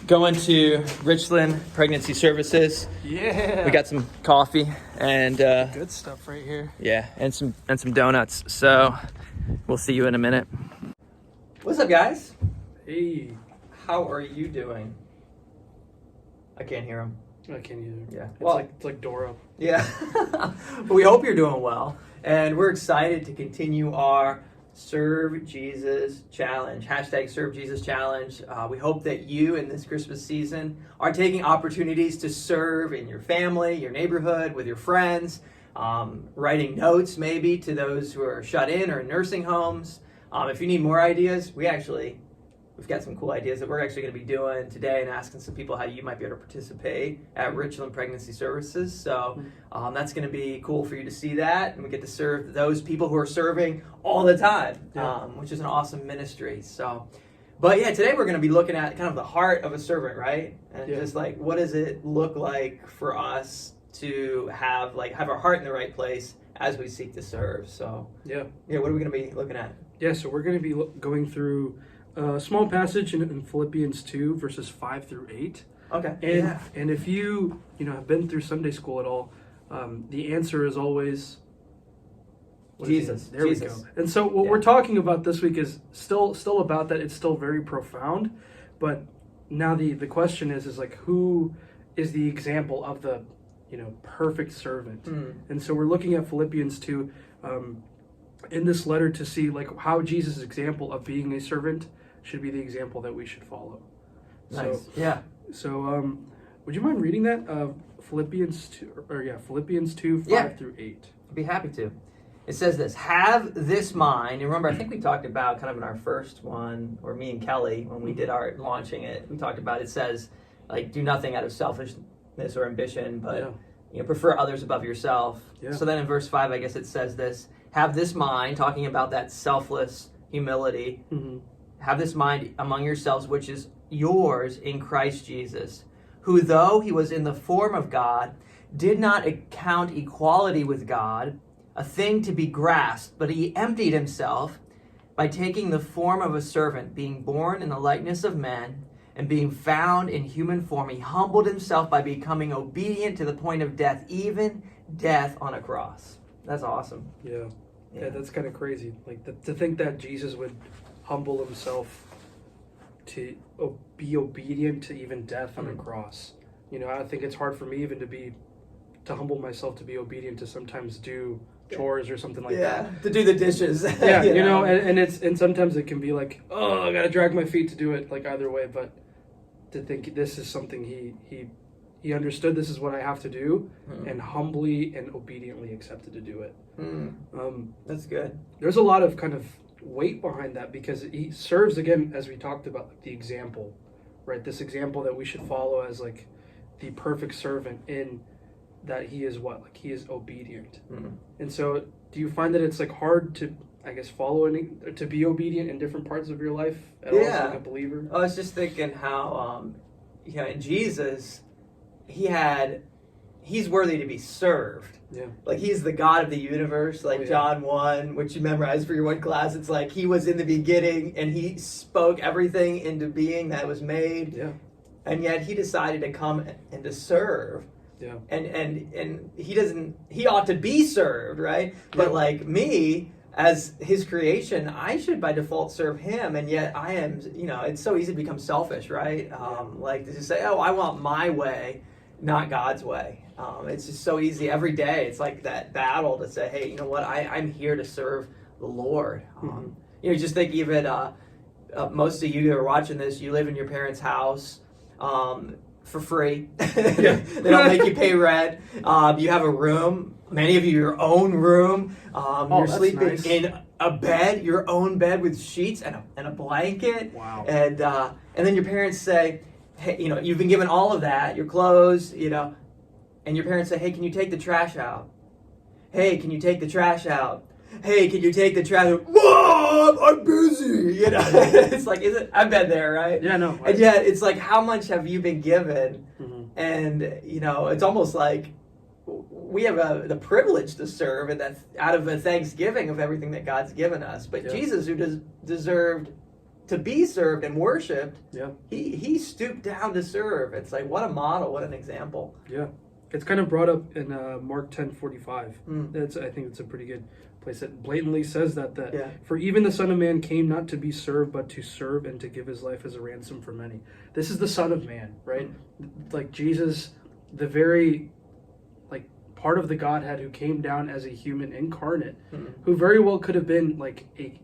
going to Richland Pregnancy Services. Yeah. We got some coffee and good stuff right here. yeah, and some donuts. So we'll see you in a minute. What's up, guys? Hey. How are you doing? I can't hear him. I can't either. Yeah. It's like Dora. Yeah. But we hope you're doing well, and we're excited to continue our Serve Jesus Challenge. # Serve Jesus Challenge. We hope that you in this Christmas season are taking opportunities to serve in your family, your neighborhood, with your friends, writing notes maybe to those who are shut in or in nursing homes. If you need more ideas, we've got some cool ideas that we're actually going to be doing today and asking some people how you might be able to participate at Richland Pregnancy Services. So that's going to be cool for you to see that. And we get to serve those people who are serving all the time, which is an awesome ministry. So, but yeah, today we're going to be looking at kind of the heart of a servant, right? And just like, what does it look like for us to have our heart in the right place as we seek to serve? So, yeah, what are we going to be looking at? Yeah, so we're going to be going through a small passage in Philippians 2, verses 5 through 8. Okay. And if you have been through Sunday school at all, the answer is always Jesus. There we go. And so what we're talking about this week is still about that. It's still very profound, but now the question is like, who is the example of the perfect servant? And so we're looking at Philippians 2 in this letter to see like how Jesus' example of being a servant should be the example that we should follow. Nice. So would you mind reading that? Philippians 2, 5 through 8. I'd be happy to. It says this: have this mind. And remember, I think we talked about kind of in our first one, or me and Kelly, when we did our launching it, we talked about, it says, like, do nothing out of selfishness or ambition, but prefer others above yourself. Yeah. So then in verse 5, I guess it says this: have this mind, talking about that selfless humility. Have this mind among yourselves, which is yours in Christ Jesus, who, though he was in the form of God, did not account equality with God a thing to be grasped, but he emptied himself by taking the form of a servant, being born in the likeness of men, and being found in human form. He humbled himself by becoming obedient to the point of death, even death on a cross. That's awesome. Yeah, that's kind of crazy. Like to think that Jesus would humble himself to be obedient to even death on a cross. I think it's hard for me even to humble myself to be obedient to sometimes do chores or something like that. To do the dishes. And sometimes it can be like, oh, I gotta drag my feet to do it, like either way. But to think this is something he understood, this is what I have to do, and humbly and obediently accepted to do it. That's good. There's a lot of kind of weight behind that, because he serves, again, as we talked about, like the example, right? This example that we should follow as like the perfect servant, in that he is he is obedient. And so do you find that it's like hard to, I guess, to be obedient in different parts of your life at all as like a believer? I was just thinking how in Jesus, he's worthy to be served. Yeah. Like, he's the God of the universe, like John 1, which you memorized for your one class. It's like he was in the beginning and he spoke everything into being that was made. Yeah. And yet he decided to come and to serve. Yeah. And he ought to be served, right? But like me, as his creation, I should by default serve him, and yet I am, it's so easy to become selfish, right? Like to just say, oh, I want my way, not God's way. It's just so easy every day. It's like that battle to say, hey, you know what? I'm here to serve the Lord. Just think even most of you who are watching this, you live in your parents' house for free. They don't make you pay rent. You have a room. Many of you, your own room. You're sleeping in a bed, your own bed with sheets and a blanket. Wow. And then your parents say, hey, you've been given all of that, your clothes, and your parents say, hey, can you take the trash out? Hey, can you take the trash out? Hey, can you take the trash out? Mom, I'm busy. It's like, I've been there, right? Yeah, no. And yet, it's like, how much have you been given? And, it's almost like we have the privilege to serve, and that's out of a thanksgiving of everything that God's given us. But Jesus, who deserved to be served and worshipped, Yeah. he stooped down to serve. It's like, what a model, what an example. Yeah. It's kind of brought up in Mark 10:45. I think it's a pretty good place that blatantly says that for even the Son of Man came not to be served, but to serve and to give his life as a ransom for many. This is the Son of Man, right? Like Jesus, the very part of the Godhead who came down as a human incarnate, who very well could have been like a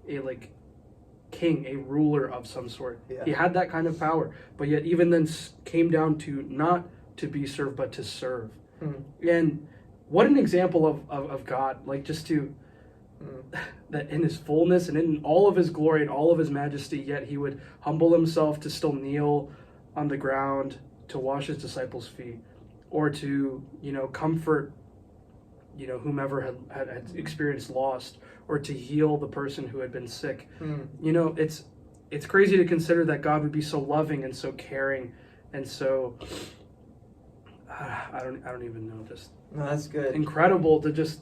king, a ruler of some sort. He had that kind of power, but yet even then came down to not to be served, but to serve. And what an example of God, like just to that in his fullness and in all of his glory and all of his majesty, yet he would humble himself to still kneel on the ground to wash his disciples' feet, or to comfort whomever had experienced loss, or to heal the person who had been sick. It's crazy to consider that God would be so loving and so caring and so I don't even know, just no, that's good, incredible to just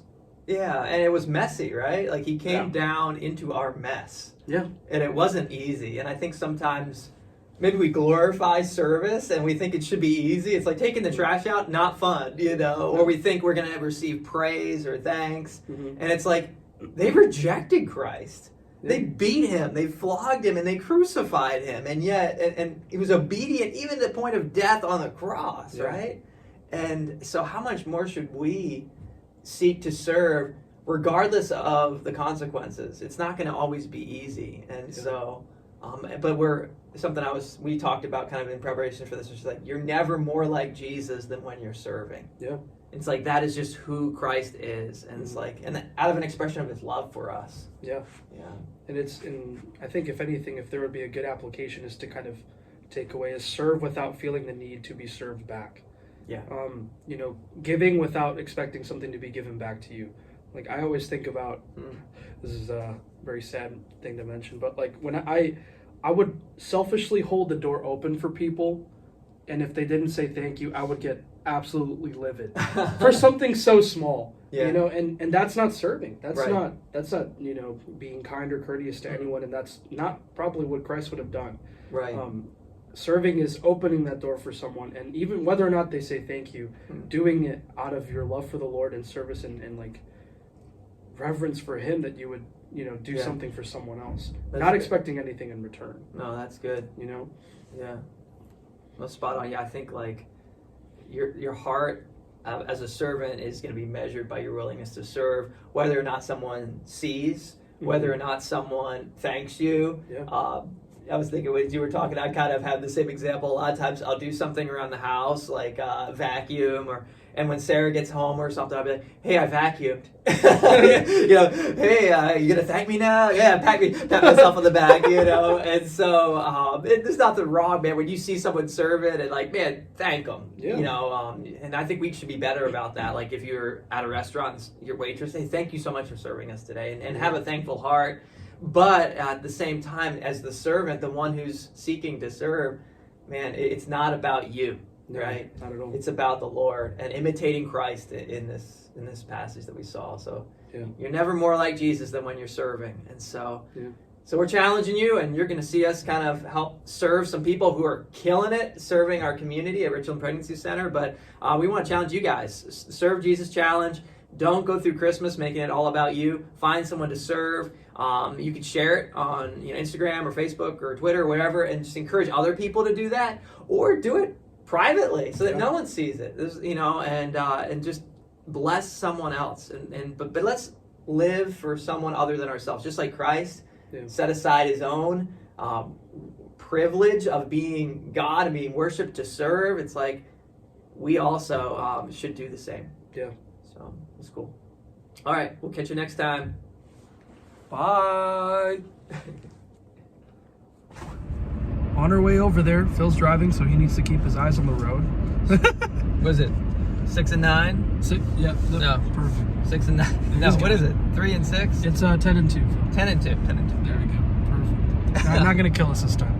and it was messy, right? Like he came down into our mess, and it wasn't easy. And I think sometimes maybe we glorify service and we think it should be easy. It's like taking the trash out, not fun, or we think we're going to receive praise or thanks. And it's like, they rejected Christ. They beat him, they flogged him, and they crucified him. And yet, and he was obedient even to the point of death on the cross, right? And so how much more should we seek to serve regardless of the consequences? It's not going to always be easy. And so... but we talked about kind of in preparation for this, which is like, you're never more like Jesus than when you're serving. It's like, that is just who Christ is. And it's like, and out of an expression of his love for us. And I think if anything, if there would be a good application, is to kind of take away is serve without feeling the need to be served back. Giving without expecting something to be given back to you. Like I always think about, this is a very sad thing to mention, but like when I would selfishly hold the door open for people, and if they didn't say thank you, I would get absolutely livid for something so small. And that's not serving. That's not being kind or courteous to anyone, and that's not probably what Christ would have done. Serving is opening that door for someone, and even whether or not they say thank you, doing it out of your love for the Lord and service and like reverence for him, that you would do something for someone else, not expecting anything in return. No, that's good. Well, spot on. I think like your heart as a servant is going to be measured by your willingness to serve, whether or not someone sees, whether or not someone thanks you. I was thinking as you were talking, I kind of have the same example. A lot of times I'll do something around the house, like vacuum, and when Sarah gets home or something, I'll be like, hey, I vacuumed. Hey, you gonna thank me now? Yeah, pat myself on the back, And so there's nothing wrong, man, when you see someone serve it and like, man, thank them. And I think we should be better about that. Like if you're at a restaurant, your waitress, hey, thank you so much for serving us today, and have a thankful heart. But at the same time, as the servant, the one who's seeking to serve, man, it's not about you, right? Not at all. It's about the Lord and imitating Christ in this passage that we saw. So you're never more like Jesus than when you're serving. And so we're challenging you, and you're going to see us kind of help serve some people who are killing it, serving our community at Richland Pregnancy Center. But we want to challenge you guys. Serve Jesus Challenge. Don't go through Christmas making it all about you. Find someone to serve. You can share it on Instagram or Facebook or Twitter or whatever, and just encourage other people to do that, or do it privately so that no one sees it. And just bless someone else. But let's live for someone other than ourselves, just like Christ set aside his own privilege of being God and being worshipped to serve. It's like we also should do the same. So it's cool. All right, we'll catch you next time. Bye. On our way over there, Phil's driving, so he needs to keep his eyes on the road. What is it? 6 and 9? No, perfect. 6 and 9. No, what is it? 3 and 6? It's 10 and 2. 10 and 2. 10 and 2. There we go. Perfect. Not gonna kill us this time.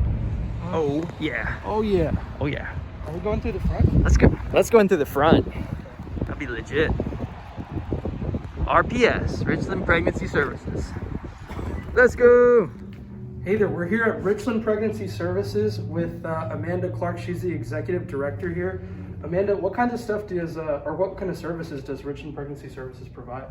Oh yeah. Oh yeah. Oh yeah. Are we going through the front? Let's go. Let's go in through the front. That'd be legit. RPS, Richland Pregnancy Services. Let's go. Hey there, we're here at Richland Pregnancy Services with Amanda Clark. She's the executive director here. Amanda, what kinds of stuff or what kind of services does Richland Pregnancy Services provide?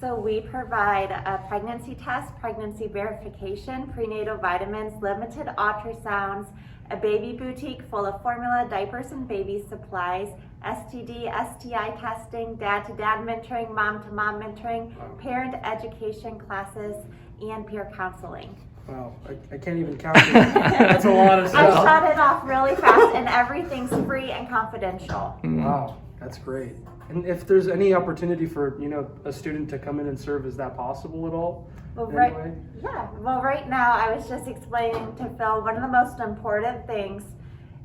So we provide a pregnancy test, pregnancy verification, prenatal vitamins, limited ultrasounds, a baby boutique full of formula, diapers, and baby supplies, STD, STI testing, dad-to-dad mentoring, mom-to-mom mentoring, parent education classes, and peer counseling. Wow, I can't even count it. That's a lot of stuff. I shut it off really fast, and everything's free and confidential. Wow, that's great. And if there's any opportunity for, a student to come in and serve, is that possible at all? Well, right now, I was just explaining to Phil, one of the most important things,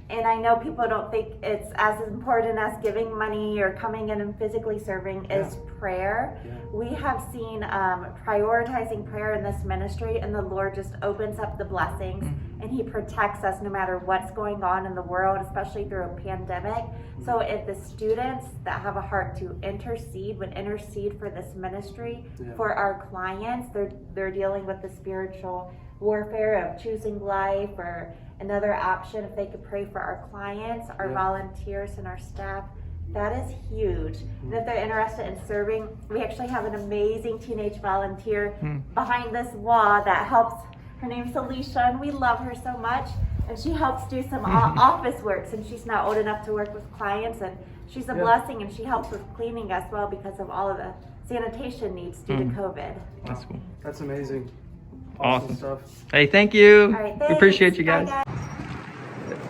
and I know people don't think it's as important as giving money or coming in and physically serving, is prayer. Yeah. We have seen prioritizing prayer in this ministry, and the Lord just opens up the blessings, and He protects us no matter what's going on in the world, especially through a pandemic. So if the students that have a heart to intercede would intercede for this ministry, for our clients, they're dealing with the spiritual warfare of choosing life, or another option, if they could pray for our clients, our volunteers, and our staff, that is huge. And if they're interested in serving, we actually have an amazing teenage volunteer behind this wall that helps. Her name's Alicia, and we love her so much. And she helps do some office work since she's not old enough to work with clients. And she's a blessing, and she helps with cleaning as well because of all of the sanitation needs due to COVID. That's cool. That's amazing. Awesome Stuff. Hey, thank you. All right, We appreciate you guys. Bye,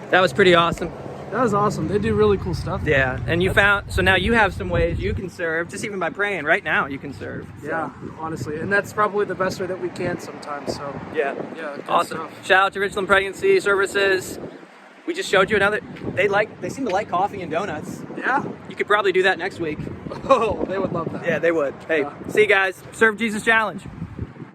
That was pretty awesome. That was awesome. They do really cool stuff. Yeah, and so now you have some ways you can serve, just even by praying. Right now you can serve. So. Yeah, honestly, and that's probably the best way that we can sometimes. So yeah, good awesome. stuff. Shout out to Richland Pregnancy Services. We just showed you another. They seem to like coffee and donuts. Yeah, you could probably do that next week. Oh, they would love that. Yeah, they would. Hey, see you guys. Serve Jesus Challenge.